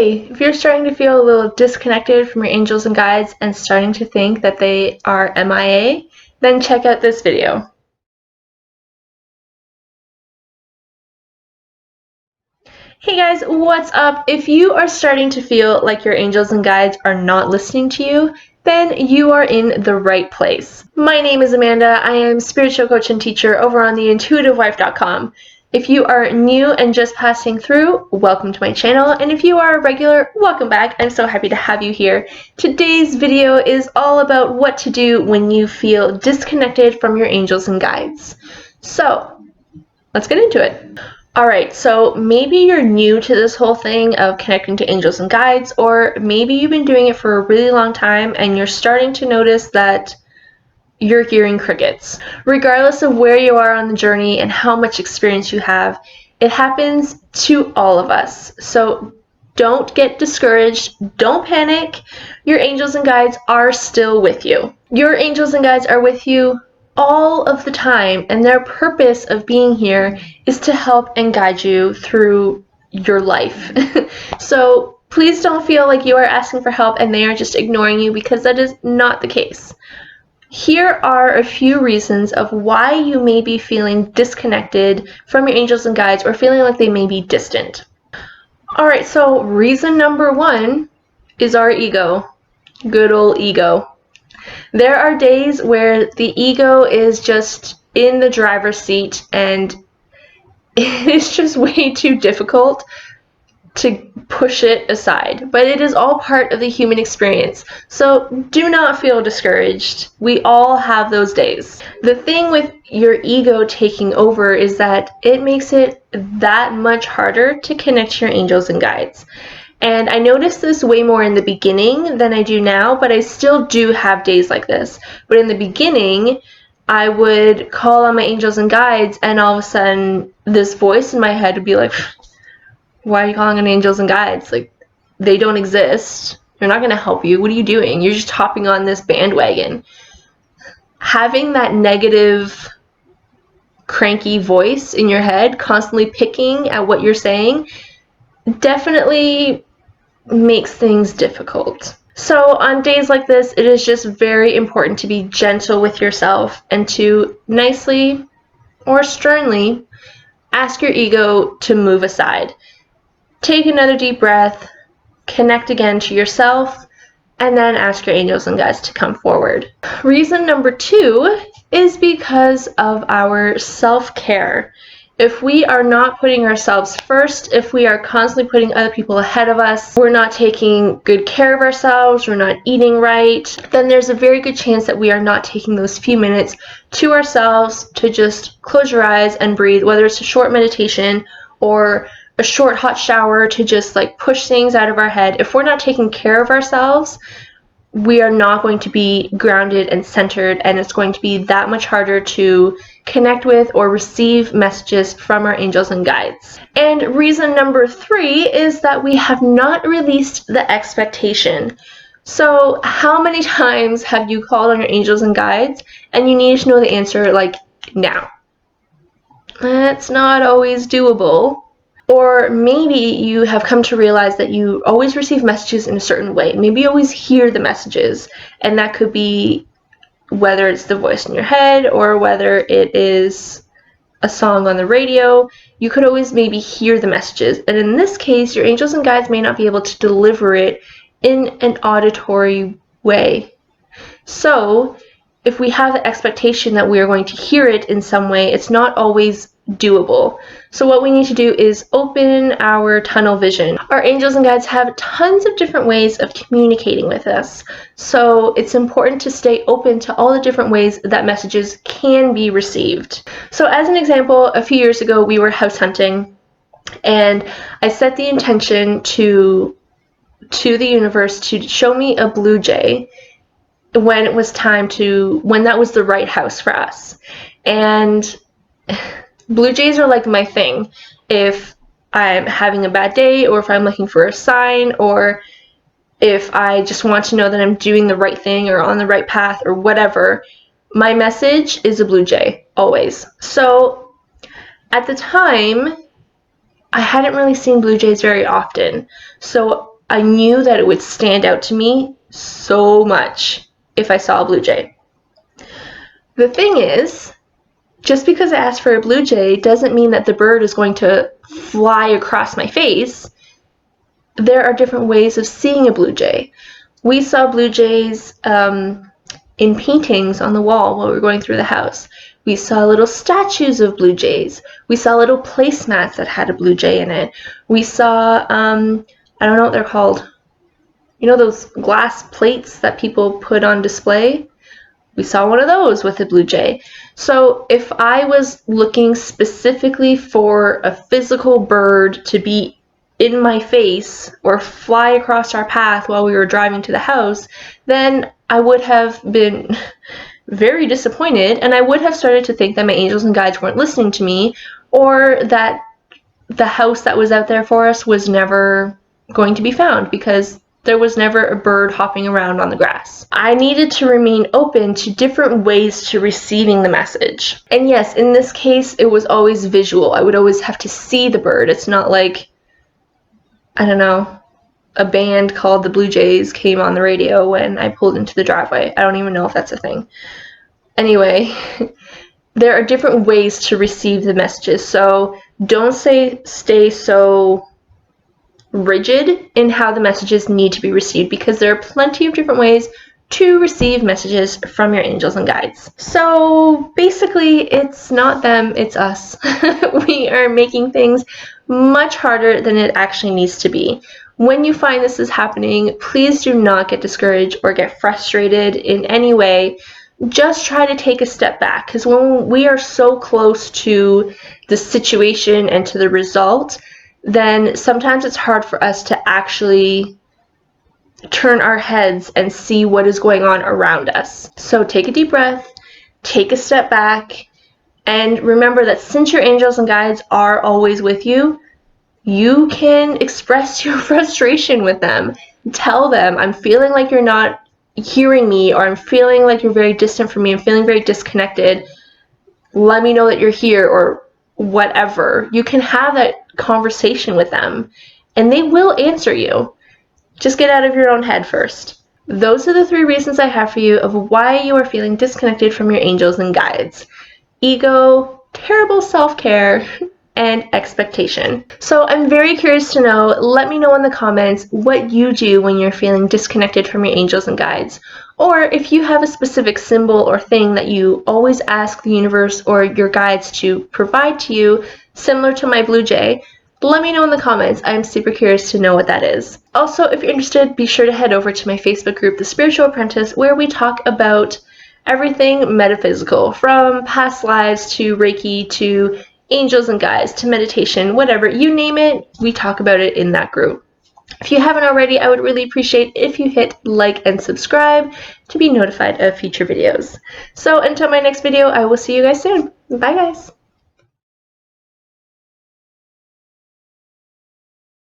Hey, if you're starting to feel a little disconnected from your angels and guides and starting to think that they are MIA, then check out this video. Hey guys, what's up? If you are starting to feel like your angels and guides are not listening to you, then you are in the right place. My name is Amanda. I am spiritual coach and teacher over on theintuitivewife.com. If you are new and just passing through, welcome to my channel, and if you are a regular, welcome back. I'm so happy to have you here. Today's video is all about what to do when you feel disconnected from your angels and guides. So, let's get into it. Alright, so maybe you're new to this whole thing of connecting to angels and guides, or maybe you've been doing it for a really long time and you're starting to notice that you're hearing crickets. Regardless of where you are on the journey and how much experience you have, it happens to all of us. So don't get discouraged, don't panic. Your angels and guides are still with you. Your angels and guides are with you all of the time, and their purpose of being here is to help and guide you through your life. So please don't feel like you are asking for help and they are just ignoring you, because that is not the case. Here are a few reasons of why you may be feeling disconnected from your angels and guides or feeling like they may be distant. Alright, so reason number one is our ego. Good old ego. There are days where the ego is just in the driver's seat and it's just way too difficult to push it aside, but it is all part of the human experience, so do not feel discouraged. We all have those days. The thing with your ego taking over is that it makes it that much harder to connect to your angels and guides. And I noticed this way more in the beginning than I do now, but I still do have days like this. But in the beginning, I would call on my angels and guides, and all of a sudden this voice in my head would be like, why are you calling on angels and guides? Like, they don't exist. They're not going to help you. What are you doing? You're just hopping on this bandwagon. Having that negative, cranky voice in your head constantly picking at what you're saying definitely makes things difficult. So on days like this, it is just very important to be gentle with yourself and to nicely or sternly ask your ego to move aside. Take another deep breath, connect again to yourself, and then ask your angels and guides to come forward. Reason number two is because of our self-care. If we are not putting ourselves first, if we are constantly putting other people ahead of us, we're not taking good care of ourselves, we're not eating right, then there's a very good chance that we are not taking those few minutes to ourselves to just close your eyes and breathe, whether it's a short meditation or a short hot shower to just like push things out of our head. If we're not taking care of ourselves, we are not going to be grounded and centered, and it's going to be that much harder to connect with or receive messages from our angels and guides. And reason number three is that we have not released the expectation. So how many times have you called on your angels and guides and you need to know the answer like now? That's not always doable. Or maybe you have come to realize that you always receive messages in a certain way. Maybe you always hear the messages, and that could be whether it's the voice in your head or whether it is a song on the radio. You could always maybe hear the messages, and in this case, your angels and guides may not be able to deliver it in an auditory way. So if we have the expectation that we are going to hear it in some way, it's not always doable. So what we need to do is open our tunnel vision. Our angels and guides have tons of different ways of communicating with us. So it's important to stay open to all the different ways that messages can be received. So as an example, a few years ago we were house hunting, and I set the intention to the universe to show me a blue jay when it was time to, when that was the right house for us. And blue jays are like my thing. If I'm having a bad day, or if I'm looking for a sign, or if I just want to know that I'm doing the right thing or on the right path or whatever, my message is a blue jay, always. So at the time, I hadn't really seen blue jays very often, so I knew that it would stand out to me so much if I saw a blue jay. The thing is, just because I asked for a blue jay doesn't mean that the bird is going to fly across my face. There are different ways of seeing a blue jay. We saw blue jays in paintings on the wall while we were going through the house. We saw little statues of blue jays. We saw little placemats that had a blue jay in it. We saw, I don't know what they're called. You know those glass plates that people put on display? We saw one of those with a blue jay. So if I was looking specifically for a physical bird to be in my face or fly across our path while we were driving to the house, then I would have been very disappointed, and I would have started to think that my angels and guides weren't listening to me, or that the house that was out there for us was never going to be found because there was never a bird hopping around on the grass. I needed to remain open to different ways to receiving the message. And yes, in this case, it was always visual. I would always have to see the bird. It's not like, I don't know, a band called the Blue Jays came on the radio when I pulled into the driveway. I don't even know if that's a thing. Anyway, there are different ways to receive the messages, so don't stay so rigid in how the messages need to be received, because there are plenty of different ways to receive messages from your angels and guides. So basically, it's not them, it's us. We are making things much harder than it actually needs to be. When you find this is happening, please do not get discouraged or get frustrated in any way. Just try to take a step back, because when we are so close to the situation and to the result, then sometimes it's hard for us to actually turn our heads and see what is going on around us. So take a deep breath, take a step back, and remember that since your angels and guides are always with you, you can express your frustration with them. Tell them, I'm feeling like you're not hearing me, or I'm feeling like you're very distant from me, I'm feeling very disconnected. Let me know that you're here, or whatever. You can have that conversation with them, and they will answer you. Just get out of your own head first. Those are the 3 reasons I have for you of why you are feeling disconnected from your angels and guides: ego, terrible self-care, and expectation. So I'm very curious to know, let me know in the comments what you do when you're feeling disconnected from your angels and guides. Or if you have a specific symbol or thing that you always ask the universe or your guides to provide to you, similar to my blue jay, let me know in the comments. I'm super curious to know what that is. Also, if you're interested, be sure to head over to my Facebook group, The Spiritual Apprentice, where we talk about everything metaphysical, from past lives to Reiki to angels and guides to meditation, whatever, you name it, we talk about it in that group. If you haven't already, I would really appreciate if you hit like and subscribe to be notified of future videos. So until my next video, I will see you guys soon. Bye guys.